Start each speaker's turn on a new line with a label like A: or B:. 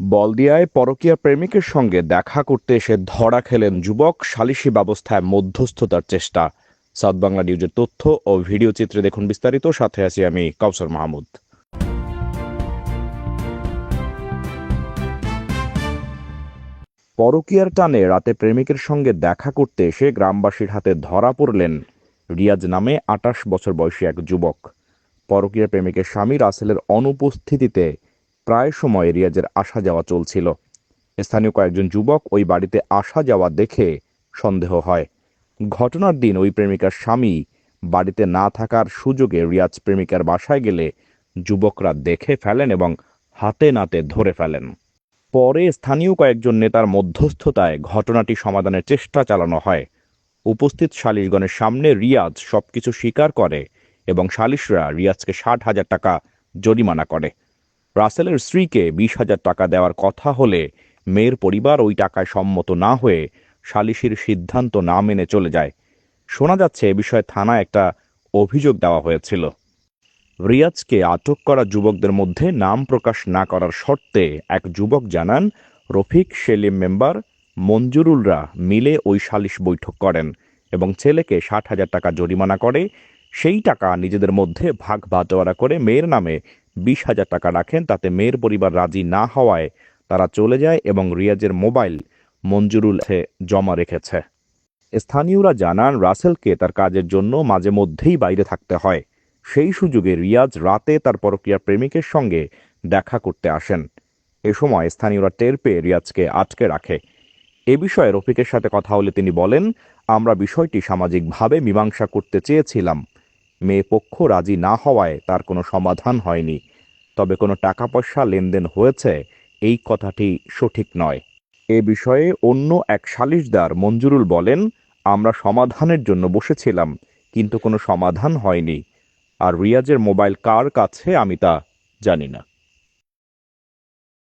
A: বলদিয়ায় পরকীয়া প্রেমিকের সঙ্গে দেখা করতে এসে ধরা খেলেন যুবক, সালিশি ব্যবস্থায় মধ্যস্থতার চেষ্টা। সাউথ বাংলা নিউজের তথ্য ও ভিডিও চিত্রে দেখুন বিস্তারিত। সাথে আছি আমি কাউসার মাহমুদ। পরকীয়ার টানে রাতে প্রেমিকের সঙ্গে দেখা করতে এসে গ্রামবাসীর হাতে ধরা পড়লেন রিয়াজ নামে ২৮ বছর বয়সী এক যুবক। পরকীয়া প্রেমিকের স্বামী রাসেলের অনুপস্থিতিতে প্রায় সময় রিয়াজের আসা যাওয়া চলছিল। স্থানীয় কয়েকজন যুবক ওই বাড়িতে আসা যাওয়া দেখে সন্দেহ হয়। ঘটনার দিন ওই প্রেমিকার স্বামী বাড়িতে না থাকার সুযোগে রিয়াজ প্রেমিকার বাসায় গেলে যুবকরা দেখে ফেলেন এবং হাতে নাতে ধরে ফেলেন। পরে স্থানীয় কয়েকজন নেতার মধ্যস্থতায় ঘটনাটি সমাধানের চেষ্টা চালানো হয়। উপস্থিত সালিশগণের সামনে রিয়াজ সবকিছু স্বীকার করে এবং সালিশরা রিয়াজকে ৬০,০০০ টাকা জরিমানা করে। রাসেলের স্ত্রীকে ২০,০০০ টাকা দেওয়ার কথা হলে মেয়ের পরিবার ওই টাকায় সম্মত না হয়ে সালিশির সিদ্ধান্ত না মেনে চলে যায়। শোনা যাচ্ছে এ বিষয়ে থানায় একটা অভিযোগ দেওয়া হয়েছিল। রিয়াজকে আটক করা যুবকদের মধ্যে নাম প্রকাশ না করার শর্তে এক যুবক জানান, রফিক, সেলিম মেম্বার, মঞ্জুরুলরা মিলে ওই সালিশ বৈঠক করেন এবং ছেলেকে ৬০,০০০ টাকা জরিমানা করে। সেই টাকা নিজেদের মধ্যে ভাগ বাটোয়ারা করে মেয়ের নামে ২০,০০০ টাকা রাখেন। তাতে মেয়ের পরিবার রাজি না হওয়ায় তারা চলে যায় এবং রিয়াজের মোবাইল মঞ্জুরুল জমা রেখেছে। স্থানীয়রা জানান, রাসেলকে তার কাজের জন্য মাঝে মধ্যেই বাইরে থাকতে হয়। সেই সুযোগে রিয়াজ রাতে তার পরকীয়া প্রেমিকের সঙ্গে দেখা করতে আসেন। এ সময় স্থানীয়রা টের পেয়ে রিয়াজকে আটকে রাখে। এ বিষয়ে রফিকের সাথে কথা হলে তিনি বলেন, আমরা বিষয়টি সামাজিকভাবে মীমাংসা করতে চেয়েছিলাম। মেয়ে পক্ষ রাজি না হওয়ায় তার কোনো সমাধান হয়নি। তবে কোনো টাকা পয়সা লেনদেন হয়েছে এই কথাটি সঠিক নয়। এ বিষয়ে অন্য এক সালিশদার মঞ্জুরুল বলেন, আমরা সমাধানের জন্য বসেছিলাম, কিন্তু কোনো সমাধান হয়নি। আর রিয়াজের মোবাইল কার কাছে আমি তা জানি না।